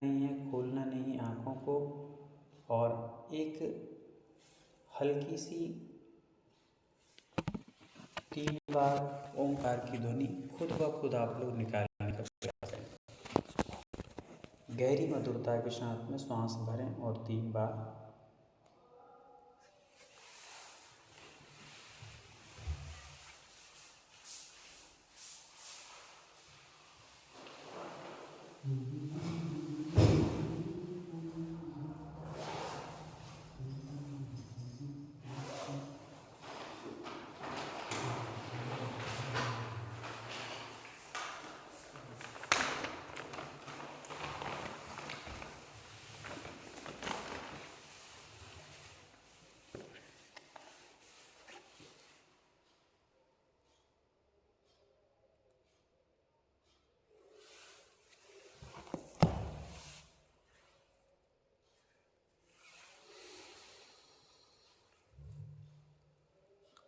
नहीं है, खोलना नहीं है आँखों को, और एक हल्की सी 3 बार ओंकार की ध्वनि खुद ब खुद आप लोग निकालने का प्रयास करें। गहरी मधुरता के साथ में श्वास भरें और 3 बार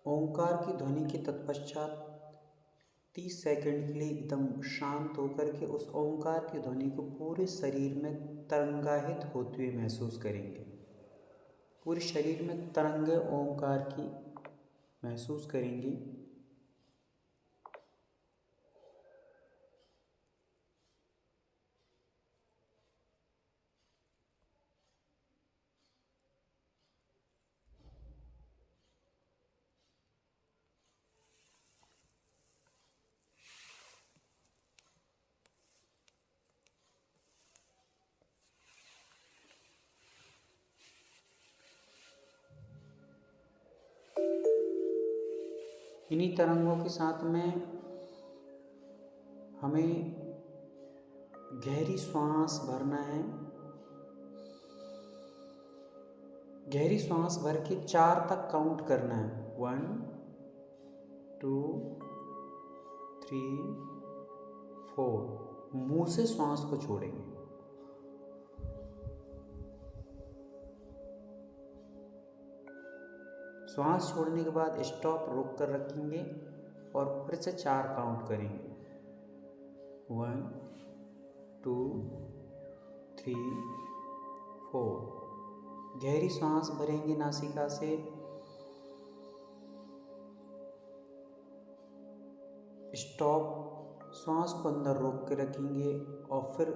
ओंकार की ध्वनि के तत्पश्चात 30 सेकंड के लिए एकदम शांत होकर के उस ओंकार की ध्वनि को पूरे शरीर में तरंगायित होते हुए महसूस करेंगे। पूरे शरीर में तरंगे ओंकार की महसूस करेंगी। इन्हीं तरंगों के साथ में हमें गहरी सांस भरना है। गहरी सांस भर के 4 तक काउंट करना है। 1 2 3 4। मुंह से सांस को छोड़ेंगे। श्वास छोड़ने के बाद स्टॉप रोक कर रखेंगे और फिर से 4 काउंट करेंगे। 1 2 3 4। गहरी सांस भरेंगे नासिका से, स्टॉप, श्वास को अंदर रोक के रखेंगे और फिर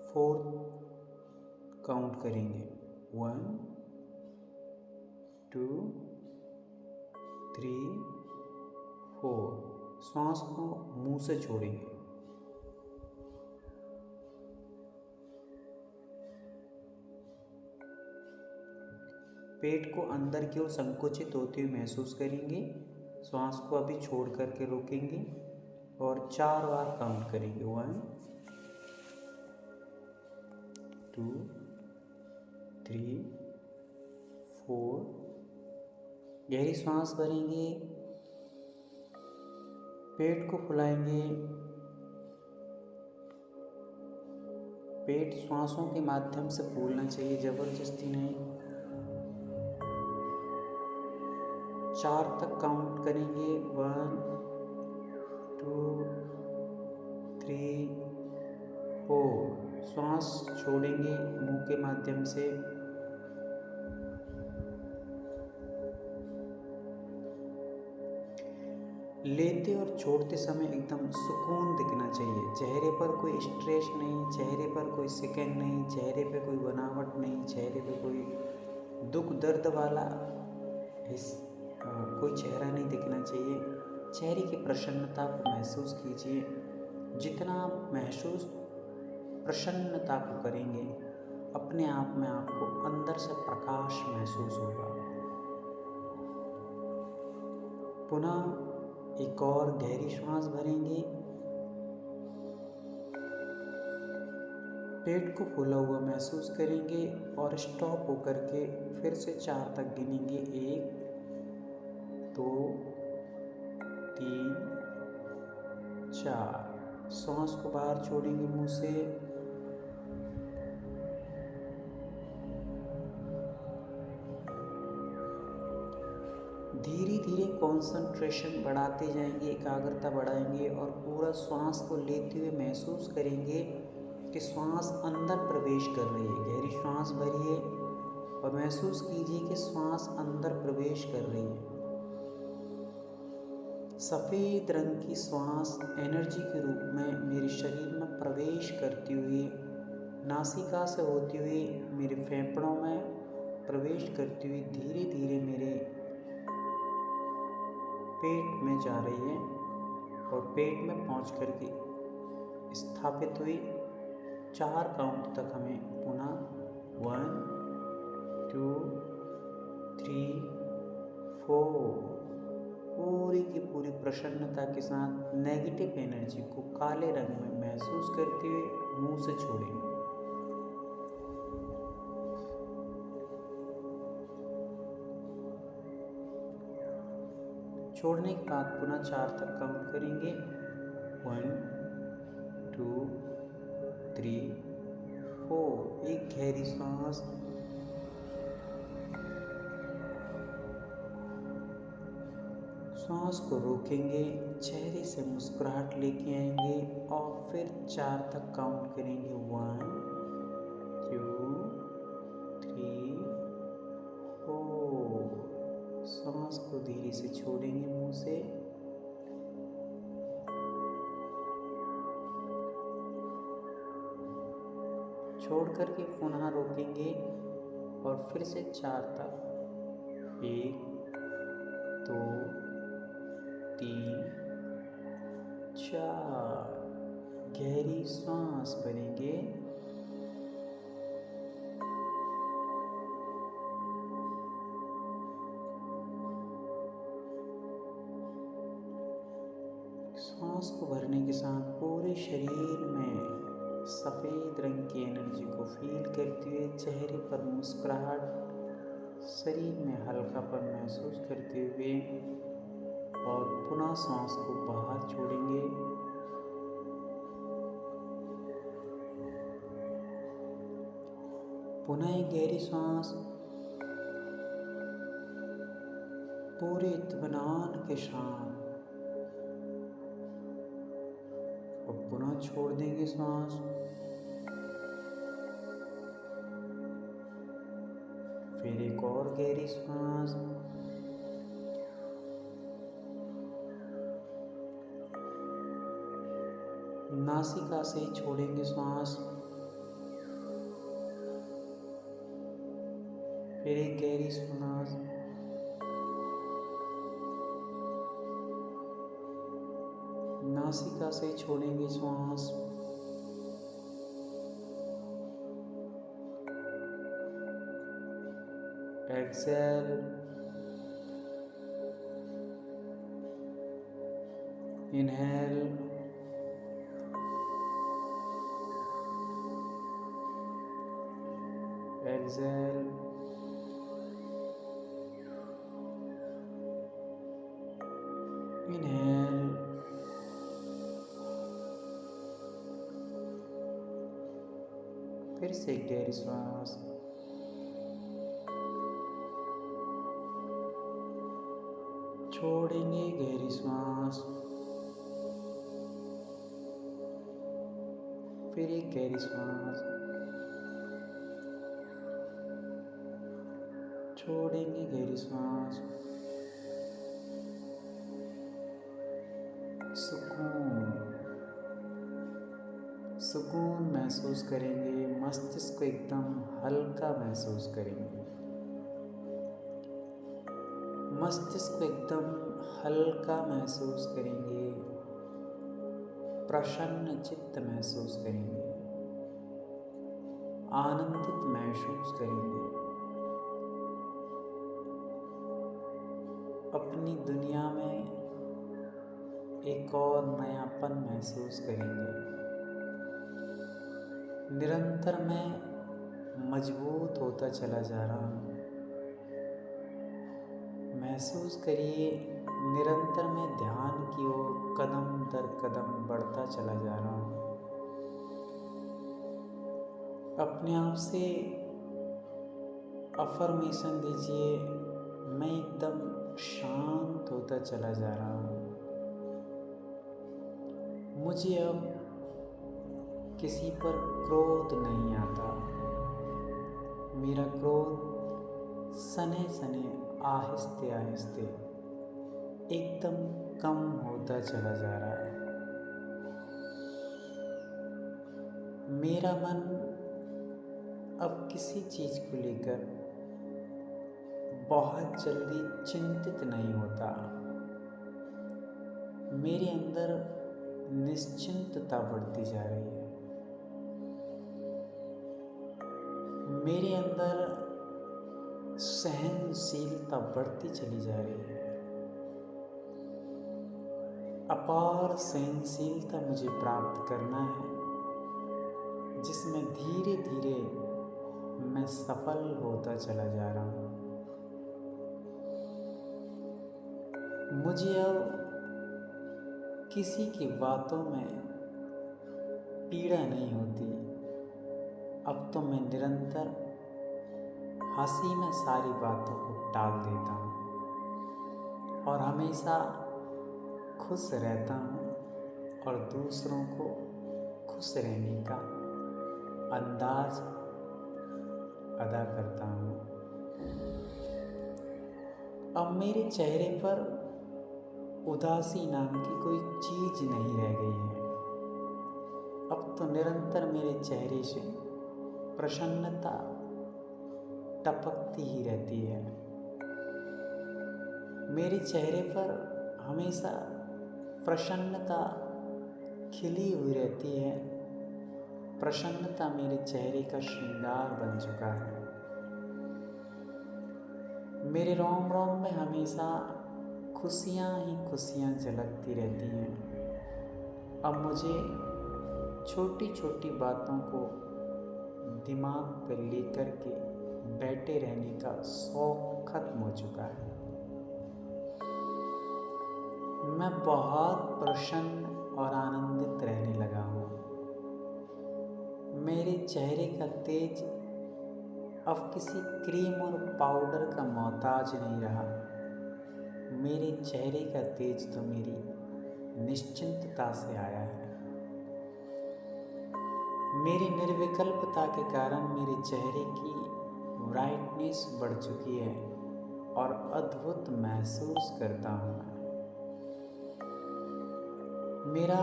4 काउंट करेंगे। 1 2 3 4। श्वास को मुंह से छोड़ेंगे। पेट को अंदर की ओर संकुचित होते हुए महसूस करेंगे। श्वास को अभी छोड़ करके रोकेंगे और 4 बार काउंट करेंगे। 1 2 3 4। गहरी सांस भरेंगे, पेट को फुलाएंगे। पेट श्वासों के माध्यम से फूलना चाहिए, जबरदस्ती नहीं। 4 तक काउंट करेंगे। 1 2 3 4। श्वास छोड़ेंगे मुंह के माध्यम से। लेते और छोड़ते समय एकदम सुकून दिखना चाहिए। चेहरे पर कोई स्ट्रेस नहीं, चेहरे पर कोई सिकन नहीं, चेहरे पे कोई बनावट नहीं, चेहरे पे कोई दुख दर्द वाला कोई चेहरा नहीं दिखना चाहिए। चेहरे की प्रसन्नता को महसूस कीजिए। जितना आप महसूस प्रसन्नता को करेंगे, अपने आप में आपको अंदर से प्रकाश महसूस होगा। पुनः एक और गहरी सांस भरेंगे, पेट को फूला हुआ महसूस करेंगे और स्टॉप होकर के फिर से 4 तक गिनेंगे। 1 2 3 4। सांस को बाहर छोड़ेंगे मुंह से। धीरे धीरे कंसंट्रेशन बढ़ाते जाएंगे, एकाग्रता बढ़ाएंगे और पूरा श्वास को लेते हुए महसूस करेंगे कि श्वास अंदर प्रवेश कर रही है। गहरी सांस भरिए और महसूस कीजिए कि सांस अंदर प्रवेश कर रही है। सफ़ेद रंग की सांस एनर्जी के रूप में मेरे शरीर में प्रवेश करती हुई नासिका से होती हुई मेरे फेफड़ों में प्रवेश करती हुई धीरे धीरे मेरे पेट में जा रही है और पेट में पहुंच कर के स्थापित हुई। 4 काउंट तक हमें पुनः 1 2 3 4 पूरी की पूरी प्रसन्नता के साथ नेगेटिव एनर्जी को काले रंग में महसूस करते हुए मुंह से छोड़ेंगे। छोड़ने के बाद पुनः 4 तक काउंट करेंगे। 1 2 3 4। एक गहरी सांस को रोकेंगे, चेहरे से मुस्कुराहट लेके आएंगे और फिर 4 तक काउंट करेंगे। 1 2 3 4। सांस को धीरे से छोड़ेंगे मुंह से। छोड़ करके पुनः रोकेंगे और फिर से 4 तक। 1 2 3 4। गहरी सांस भरेंगे। सांस को भरने के साथ पूरे शरीर में सफ़ेद रंग की एनर्जी को फील करते हुए चेहरे पर मुस्कुराहट, शरीर में हल्कापन महसूस करते हुए और पुनः सांस को बाहर छोड़ेंगे। पुनः एक गहरी सांस पूरे इत्मीनान के साथ और पुनः छोड़ देंगे सांस। फिर एक और गहरी सांस। नासिका से छोड़ेंगे सांस। फिर एक गहरी सांस। नासिका से छोड़ेंगे सांस। एक्सेल। इनहेल। एक्सेल। इनहेल। फिर से गहरी सांस। छोड़ेंगे गहरी सांस। फिर एक गहरी सांस। छोड़ेंगे गहरी सांस। सुकून महसूस करेंगे। मस्तिष्क को एकदम हल्का महसूस करेंगे। मस्तिष्क को एकदम हल्का महसूस करेंगे। प्रसन्न चित्त महसूस करेंगे। आनंदित महसूस करेंगे। अपनी दुनिया में एक और नयापन महसूस करेंगे। निरंतर मैं मजबूत होता चला जा रहा हूँ। महसूस करिए निरंतर मैं ध्यान की ओर कदम दर कदम बढ़ता चला जा रहा हूँ। अपने आप से अफर्मेशन दीजिए, मैं एकदम शांत होता चला जा रहा हूँ। मुझे अब किसी पर क्रोध नहीं आता। सने सने आहिस्ते आहिस्ते एकदम कम होता चला जा रहा है। मेरा मन अब किसी चीज़ को लेकर बहुत जल्दी चिंतित नहीं होता। मेरे अंदर निश्चिंतता बढ़ती जा रही है। मेरे अंदर सहनशीलता बढ़ती चली जा रही है। अपार सहनशीलता मुझे प्राप्त करना है, जिसमें धीरे धीरे मैं सफल होता चला जा रहा हूँ। मुझे अब किसी की बातों में पीड़ा नहीं होती। अब तो मैं निरंतर हंसी में सारी बातों को टाल देता हूँ और हमेशा खुश रहता हूँ और दूसरों को खुश रहने का अंदाज अदा करता हूँ। अब मेरे चेहरे पर उदासी नाम की कोई चीज नहीं रह गई है। अब तो निरंतर मेरे चेहरे से प्रसन्नता टपकती ही रहती है। मेरे चेहरे पर हमेशा प्रसन्नता खिली हुई रहती है। प्रसन्नता मेरे चेहरे का श्रृंगार बन चुका है। मेरे रोम रोम में हमेशा खुशियाँ ही खुशियाँ झलकती रहती हैं। अब मुझे छोटी छोटी बातों को दिमाग पर लेकर के बैठे रहने का शौक खत्म हो चुका है। मैं बहुत प्रसन्न और आनंदित रहने लगा हूँ। मेरे चेहरे का तेज अब किसी क्रीम और पाउडर का मोहताज नहीं रहा। मेरे चेहरे का तेज तो मेरी निश्चिंतता से आया है। मेरी निर्विकल्पता के कारण मेरे चेहरे की ब्राइटनेस बढ़ चुकी है और अद्भुत महसूस करता हूँ मैं। मेरा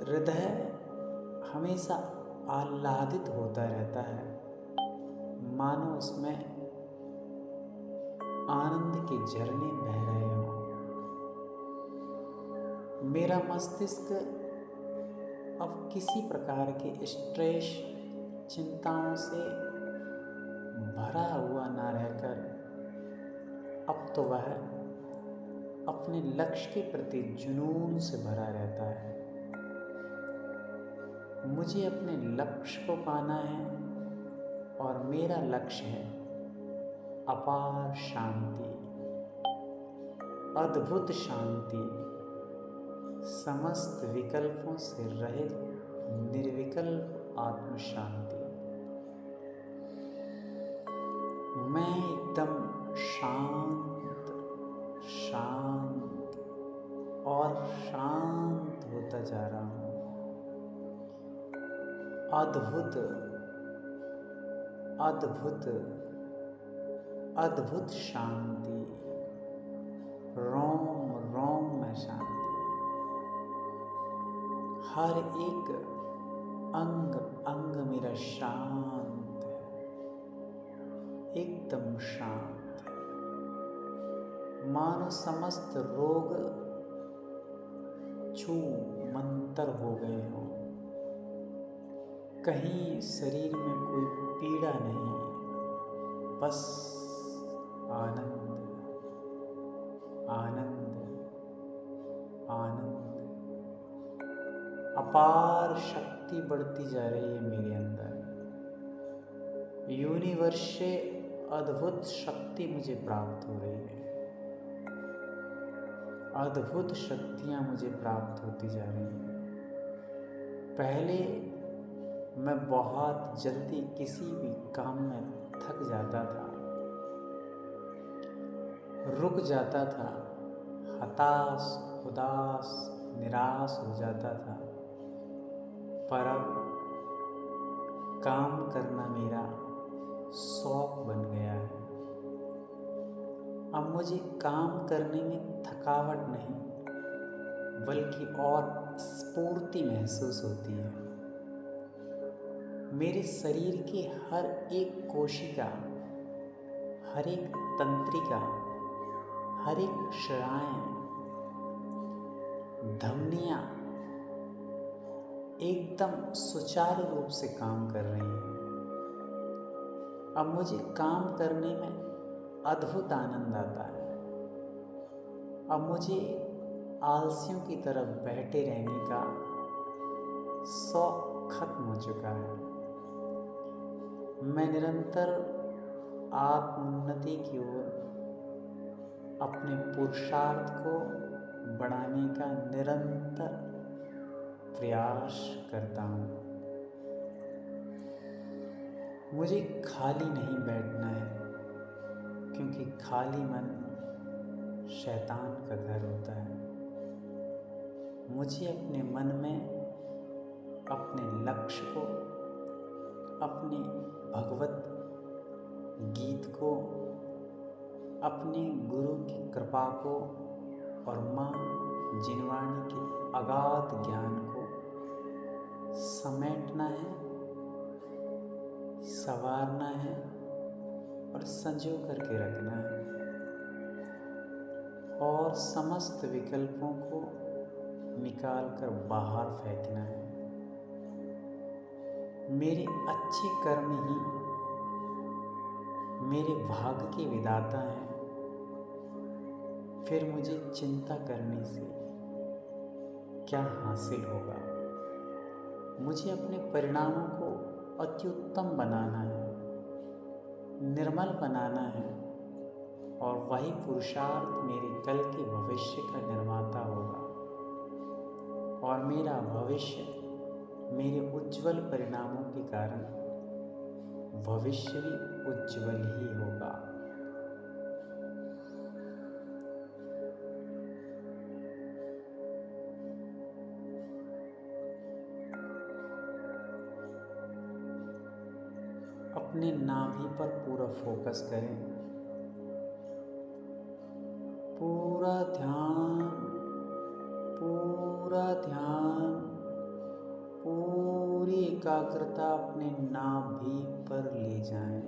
हृदय हमेशा आह्लादित होता रहता है, मानो उसमें आनंद के झरने बह रहे हों। मेरा मस्तिष्क अब किसी प्रकार के स्ट्रेस चिंताओं से भरा हुआ ना रहकर अब तो वह अपने लक्ष्य के प्रति जुनून से भरा रहता है। मुझे अपने लक्ष्य को पाना है और मेरा लक्ष्य है अपार शांति, अद्भुत शांति, समस्त विकल्पों से रहित निर्विकल्प आत्म शांति। मैं एकदम शांत शांत और शांत होता जा रहा हूँ। अद्भुत अद्भुत अद्भुत शांति, रोम रोम में शांति। हर एक अंग अंग मेरा शांत है, एकदम शांत है। मानो समस्त रोग छू मंतर हो गए हों। कहीं शरीर में कोई पीड़ा नहीं, बस आनंद आनंद आनंद। अपार शक्ति बढ़ती जा रही है मेरे अंदर। यूनिवर्स से अद्भुत शक्ति मुझे प्राप्त हो रही है। अद्भुत शक्तियाँ मुझे प्राप्त होती जा रही हैं। पहले मैं बहुत जल्दी किसी भी काम में थक जाता था, रुक जाता था, हताश उदास निराश हो जाता था। पर अब काम करना मेरा शौक बन गया है। अब मुझे काम करने में थकावट नहीं बल्कि और स्फूर्ति महसूस होती है। मेरे शरीर की हर एक कोशिका, हर एक तंत्रिका, हर एक शराएं, धमनियां एकदम सुचारू रूप से काम कर रही हैं। अब मुझे काम करने में अद्भुत आनंद आता है। अब मुझे आलसियों की तरफ बैठे रहने का शौक खत्म हो चुका है। मैं निरंतर आत्मोन्नति की ओर अपने पुरुषार्थ को बढ़ाने का निरंतर प्रयास करता हूँ। मुझे खाली नहीं बैठना है, क्योंकि खाली मन शैतान का घर होता है। मुझे अपने मन में अपने लक्ष्य को, अपने भगवत गीत को, अपने गुरु की कृपा को और माँ जिनवाणी के अगाध ज्ञान को समेटना है, संवारना है और संजो करके रखना है और समस्त विकल्पों को निकाल कर बाहर फेंकना है। मेरे अच्छे कर्म ही मेरे भाग्य के विधाता हैं। फिर मुझे चिंता करने से क्या हासिल होगा? मुझे अपने परिणामों को अत्युत्तम बनाना है, निर्मल बनाना है और वही पुरुषार्थ मेरे कल के भविष्य का निर्माता होगा और मेरा भविष्य मेरे उज्जवल परिणामों के कारण भविष्य भी उज्जवल ही होगा। अपने नाभि पर पूरा फोकस करें। पूरा ध्यान, पूरी एकाग्रता अपने नाभि पर ले जाएं।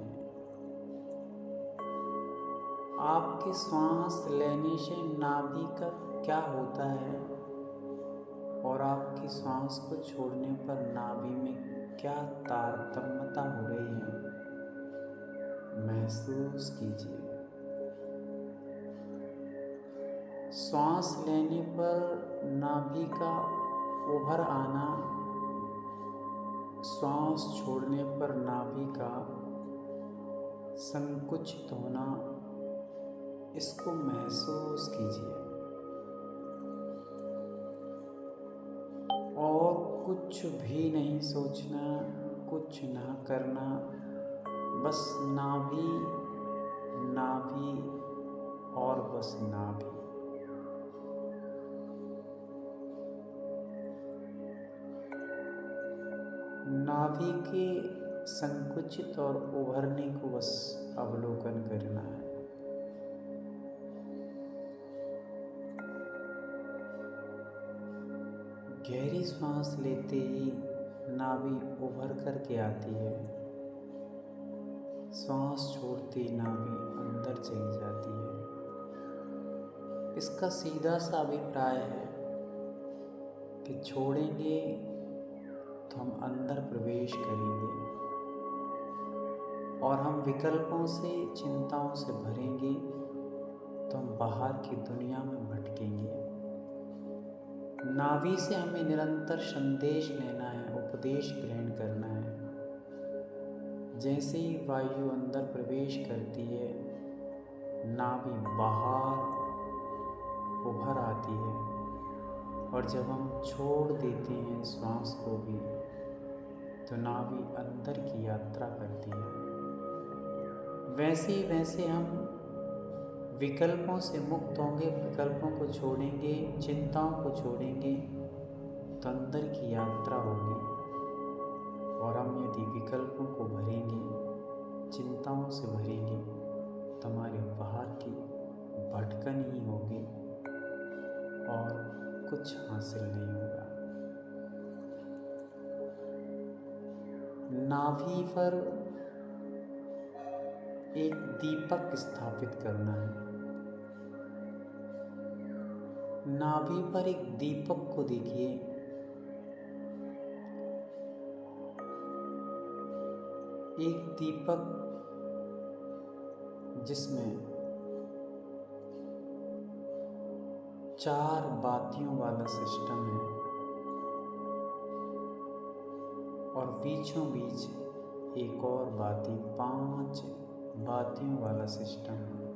आपके श्वास लेने से नाभि का क्या होता है और आपकी श्वास को छोड़ने पर नाभि में क्या तारतम्यता हो रही है, महसूस कीजिए। श्वास लेने पर नाभि का उभर आना, श्वास छोड़ने पर नाभि का संकुचित होना, इसको महसूस कीजिए और कुछ भी नहीं सोचना, कुछ ना करना, बस नाभि और बस नाभि। नाभि के संकुचित और उभरने को बस अवलोकन करना है। गहरी सांस लेते ही नाभि उभर करके आती है, सांस छोड़ते ही नाभि अंदर चली जाती है। इसका सीधा सा अभिप्राय है कि छोड़ेंगे तो हम अंदर प्रवेश करेंगे और हम विकल्पों से, चिंताओं से भरेंगे तो हम बाहर की दुनिया में भटकेंगे। नाभि से हमें निरंतर संदेश लेना है, उपदेश ग्रहण करना है। जैसे ही वायु अंदर प्रवेश करती है, नाभि बाहर उभर आती है और जब हम छोड़ देते हैं श्वास को भी, तो नाभि अंदर की यात्रा करती है। वैसे ही वैसे हम विकल्पों से मुक्त होंगे, विकल्पों को छोड़ेंगे, चिंताओं को छोड़ेंगे तो अंदर की यात्रा होगी। और हम यदि विकल्पों को भरेंगे, चिंताओं से भरेंगे तो हमारे बाहर की भटकन ही होगी और कुछ हासिल नहीं होगा। नाभि पर एक दीपक स्थापित करना है। नाभि पर एक दीपक को देखिए, एक दीपक जिसमें 4 बातियों वाला सिस्टम है और बीचों बीच एक और बाती, 5 बातियों वाला सिस्टम है।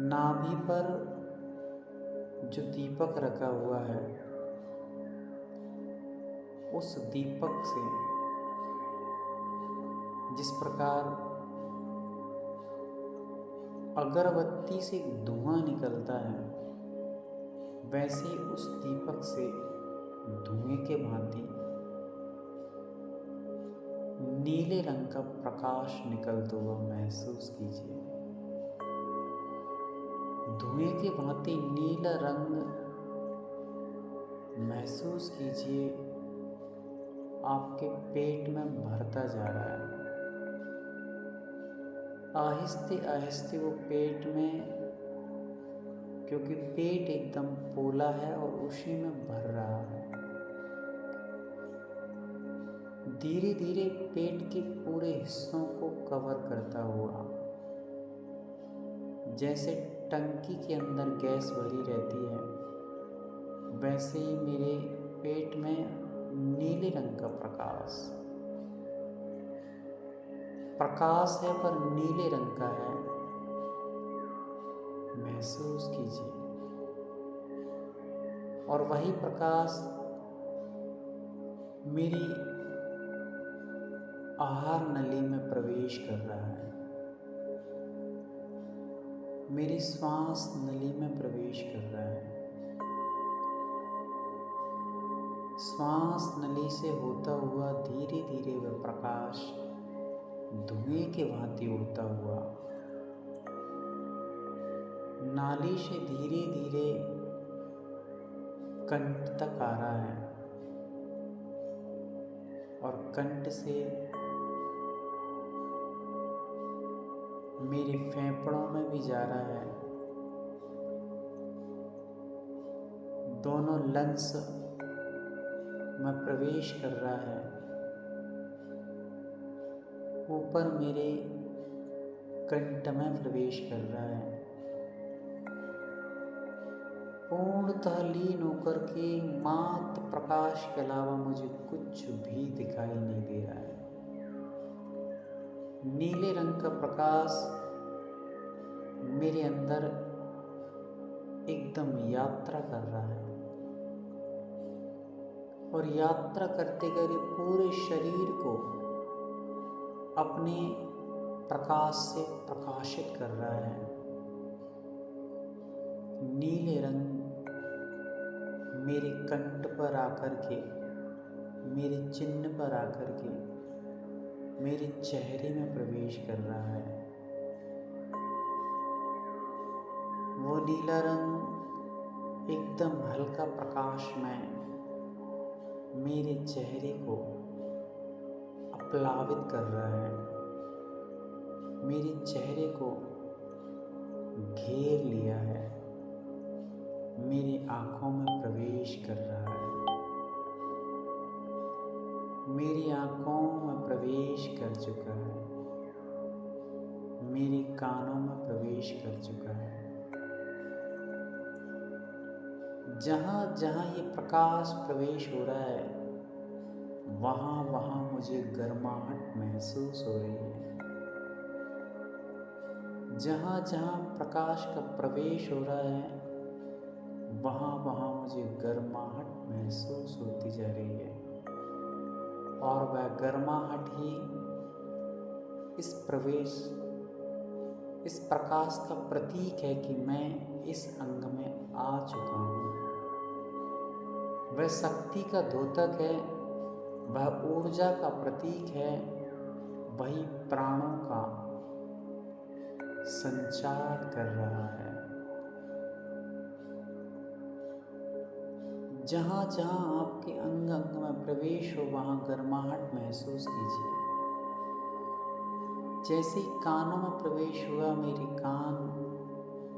नाभि पर जो दीपक रखा हुआ है, उस दीपक से जिस प्रकार अगरबत्ती से धुआं निकलता है, वैसे ही उस दीपक से धुएं के भांति नीले रंग का प्रकाश निकलता हुआ महसूस कीजिए। धुएं के भांति नीला रंग महसूस कीजिए, आपके पेट में भरता जा रहा है। आहिस्ते आहिस्ते वो पेट में, क्योंकि पेट एकदम पोला है और उसी में भर रहा है, धीरे धीरे पेट के पूरे हिस्सों को कवर करता हुआ, जैसे टंकी के अंदर गैस भरी रहती है, वैसे ही मेरे पेट में नीले रंग का प्रकाश है, पर नीले रंग का है, महसूस कीजिए। और वही प्रकाश मेरी आहार नली में प्रवेश कर रहा है, मेरी श्वास नली में प्रवेश कर रहा है। श्वास नली से होता हुआ धीरे धीरे वह प्रकाश धुएं के भांति उड़ता हुआ नाली से धीरे धीरे कंठ तक आ रहा है और कंठ से मेरे फेफड़ों में भी जा रहा है। दोनों लंग्स में प्रवेश कर रहा है। ऊपर मेरे कंठ में प्रवेश कर रहा है। पूर्णतः लीन होकर के मात्र प्रकाश के अलावा मुझे कुछ भी दिखाई नहीं दे रहा है। नीले रंग का प्रकाश मेरे अंदर एकदम यात्रा कर रहा है और यात्रा करते करते पूरे शरीर को अपने प्रकाश से प्रकाशित कर रहा है। नीले रंग मेरे कंठ पर आकर के, मेरे चिन्ह पर आकर के मेरे चेहरे में प्रवेश कर रहा है। वो नीला रंग एकदम हल्का प्रकाश में मेरे चेहरे को आप्लावित कर रहा है, मेरे चेहरे को घेर लिया है, मेरी आँखों में प्रवेश कर रहा है, मेरी आँखों में प्रवेश कर चुका है, मेरे कानों में प्रवेश कर चुका है। जहाँ जहाँ ये प्रकाश प्रवेश हो रहा है, वहाँ वहाँ मुझे गर्माहट महसूस हो रही है। जहाँ जहाँ प्रकाश का प्रवेश हो रहा है, वहाँ वहाँ मुझे गर्माहट महसूस होती जा रही है और वह गर्माहट ही इस प्रकाश का प्रतीक है कि मैं इस अंग में आ चुका हूँ। वह शक्ति का द्योतक है, वह ऊर्जा का प्रतीक है, वही प्राणों का संचार कर रहा है। जहाँ जहाँ आपके अंग अंग में प्रवेश हो वहाँ गर्माहट महसूस कीजिए। जैसे ही कानों में प्रवेश हुआ मेरे कान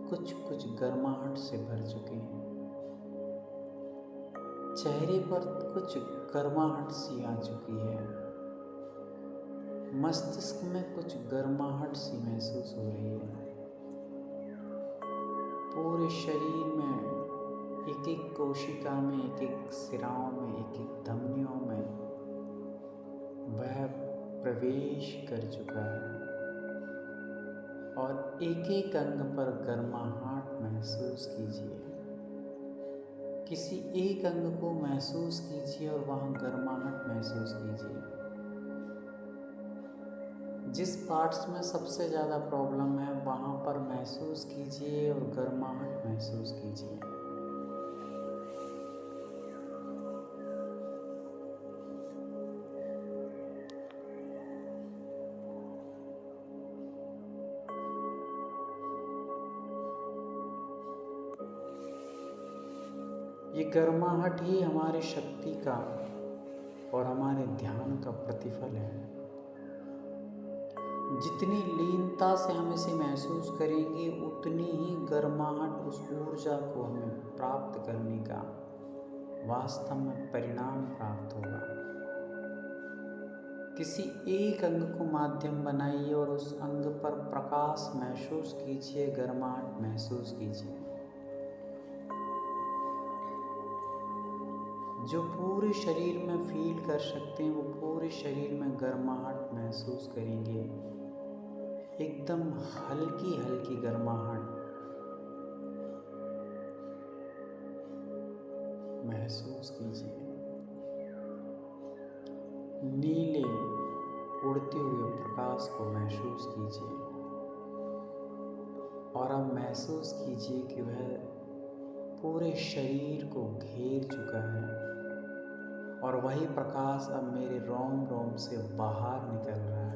कुछ कुछ गर्माहट से भर चुके हैं। चेहरे पर कुछ गर्माहट सी आ चुकी है। मस्तिष्क में कुछ गर्माहट सी महसूस हो रही है। पूरे शरीर में एक एक कोशिका में, एक एक सिराओं में, एक एक धमनियों में वह प्रवेश कर चुका है और एक एक अंग पर गर्माहट महसूस कीजिए। किसी एक अंग को महसूस कीजिए और वहाँ गर्माहट महसूस कीजिए। जिस पार्ट्स में सबसे ज़्यादा प्रॉब्लम है वहाँ पर महसूस कीजिए और गर्माहट महसूस कीजिए। ये गर्माहट ही हमारी शक्ति का और हमारे ध्यान का प्रतिफल है। जितनी लीनता से हम इसे महसूस करेंगे उतनी ही गर्माहट उस ऊर्जा को हमें प्राप्त करने का वास्तव में परिणाम प्राप्त होगा। किसी एक अंग को माध्यम बनाइए और उस अंग पर प्रकाश महसूस कीजिए, गर्माहट महसूस कीजिए। जो पूरे शरीर में फील कर सकते हैं वो पूरे शरीर में गर्माहट महसूस करेंगे। एकदम हल्की हल्की गर्माहट महसूस कीजिए। नीले उड़ते हुए प्रकाश को महसूस कीजिए और अब महसूस कीजिए कि वह पूरे शरीर को घेर चुका है और वही प्रकाश अब मेरे रोम रोम से बाहर निकल रहा है।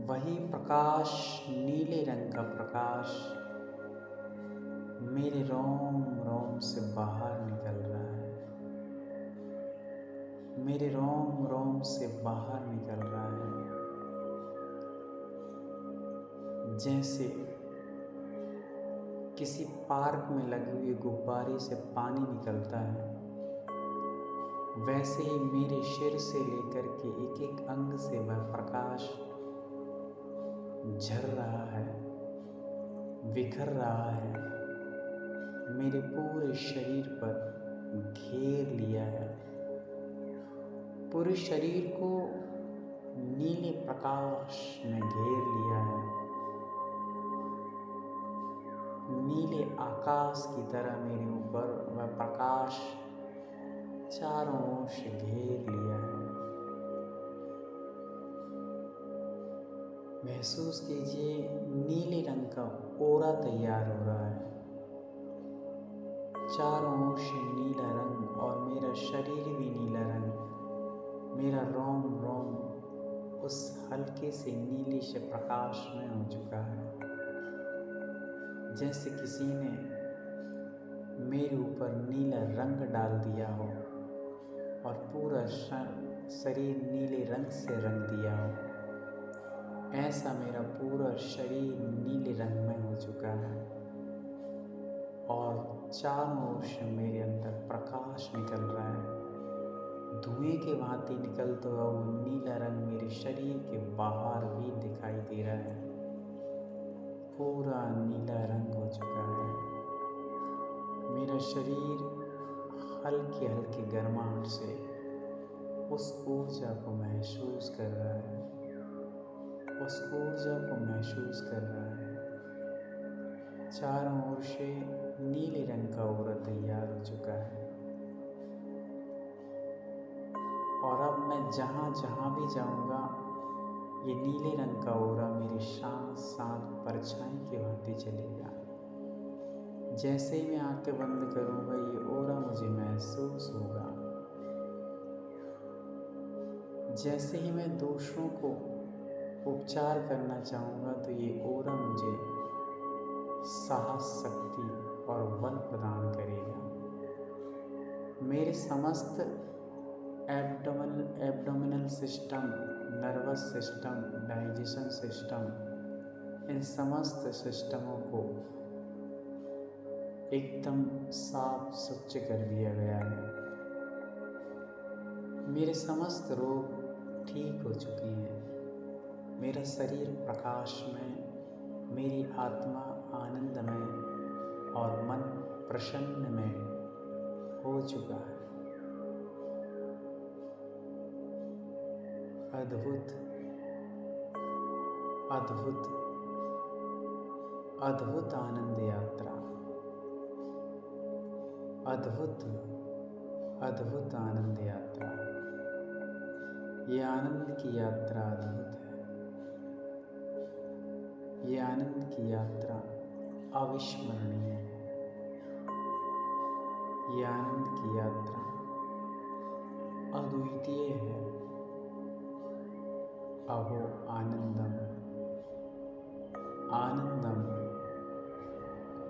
वही प्रकाश, नीले रंग का प्रकाश मेरे रोम रोम से बाहर निकल रहा है। मेरे रोम रोम से बाहर निकल रहा है। जैसे किसी पार्क में लगी हुई गुब्बारे से पानी निकलता है, वैसे ही मेरे सिर से लेकर के एक एक अंग से वह प्रकाश झर रहा है, बिखर रहा है, मेरे पूरे शरीर पर घेर लिया है। पूरे शरीर को नीले प्रकाश ने घेर लिया है। नीले आकाश की तरह मेरे ऊपर वह प्रकाश चारों ओर से घेर लिया है। महसूस कीजिए नीले रंग का ओरा तैयार हो रहा है। चारों ओर से नीला रंग और मेरा शरीर भी नीला रंग, मेरा रोम रोम उस हल्के से नीले से प्रकाश में हो चुका है। जैसे किसी ने मेरे ऊपर नीला रंग डाल दिया हो और पूरा शरीर नीले रंग से रंग दिया हो, ऐसा मेरा पूरा शरीर नीले रंग में हो चुका है और चारों ओर से मेरे अंदर प्रकाश निकल रहा है। धुएं के भांति निकलता हुआ वो नीला रंग मेरे शरीर के बाहर भी दिखाई दे रहा है। पूरा नीला रंग हो चुका है। मेरा शरीर हल्की हल्की गर्माहट से उस ऊर्जा को महसूस कर रहा है, उस ऊर्जा को महसूस कर रहा है। चारों ओर से नीले रंग का ओरा तैयार हो चुका है और अब मैं जहाँ जहाँ भी जाऊँगा ये नीले रंग का ओरा मेरे साथ साथ परछाई के भांति चलेगा। जैसे ही मैं आंखें बंद करूँगा ये ओरा मुझे महसूस होगा। जैसे ही मैं दूसरों को उपचार करना चाहूँगा तो ये ओरा मुझे साहस, शक्ति और बल प्रदान करेगा। मेरे समस्त abdominal system, nervous system, digestion system, इन समस्त सिस्टमों को एकदम साफ स्वच्छ कर दिया गया है। मेरे समस्त रोग ठीक हो चुके हैं। मेरा शरीर प्रकाशमय, मेरी आत्मा आनंदमय और मन प्रसन्नमय हो चुका है। अद्भुत, अद्भुत, अद्भुत आनंद यात्रा, अद्भुत, अद्भुत आनंद यात्रा। ये आनंद की यात्रा अद्भुत है। ये आनंद की यात्रा अविस्मरणीय है। ये आनंद की यात्रा अद्वितीय है। अहो आनंदम, आनंदम,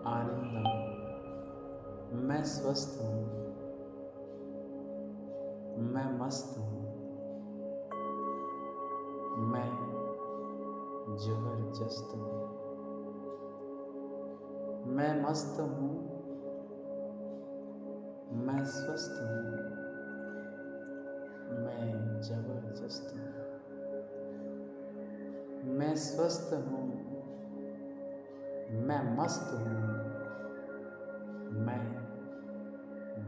आनंदम। मैं स्वस्थ हूँ, मैं मस्त हूँ, मैं जबरदस्त हूँ। मैं मस्त हूँ, मैं स्वस्थ हूँ, मैं जबरदस्त हूँ। मैं स्वस्थ हूँ, मैं मस्त हूँ, मैं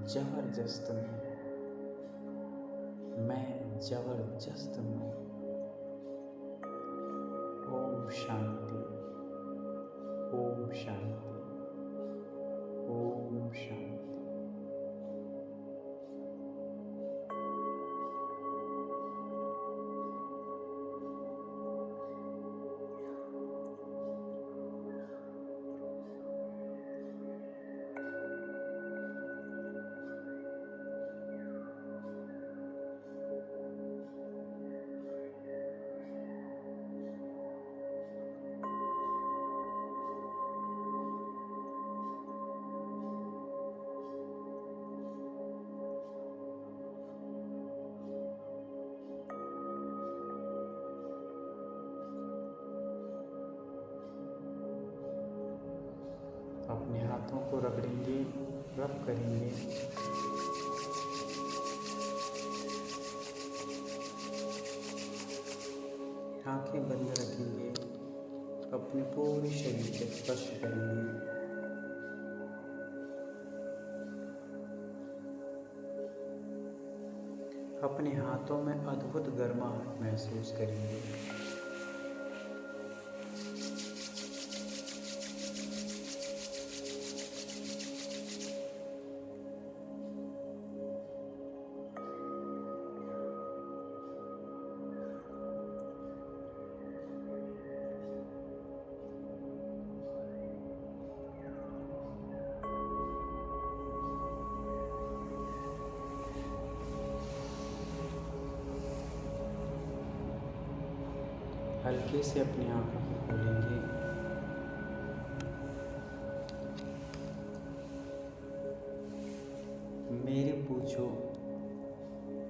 जबरदस्त हूँ, मैं जबरदस्त हूँ। ओम शांति, ओम शांति, ओम शांति। अपने हाथों को रगड़ेंगे, रब करेंगे। आंखें बंद रखेंगे, अपने पूरे शरीर को स्पर्श करेंगे। अपने हाथों में अद्भुत गर्माहट महसूस करेंगे। हल्के से अपनी आंखों को खोलेंगे। मेरे पूछो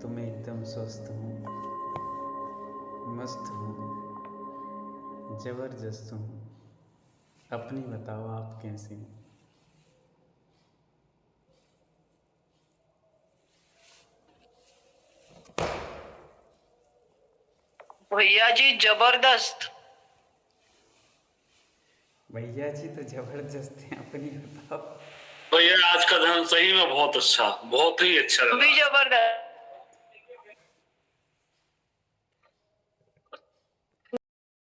तो मैं एकदम स्वस्थ हूँ, मस्त हूँ, जबरदस्त हूँ। अपनी बताओ आप कैसे हैं? भैया जी जबरदस्त। भैया जी तो जबरदस्त हैं, अपनी बताओ। भैया आज का ध्यान सही में बहुत अच्छा, बहुत ही अच्छा लगा। भी जबरदस्त।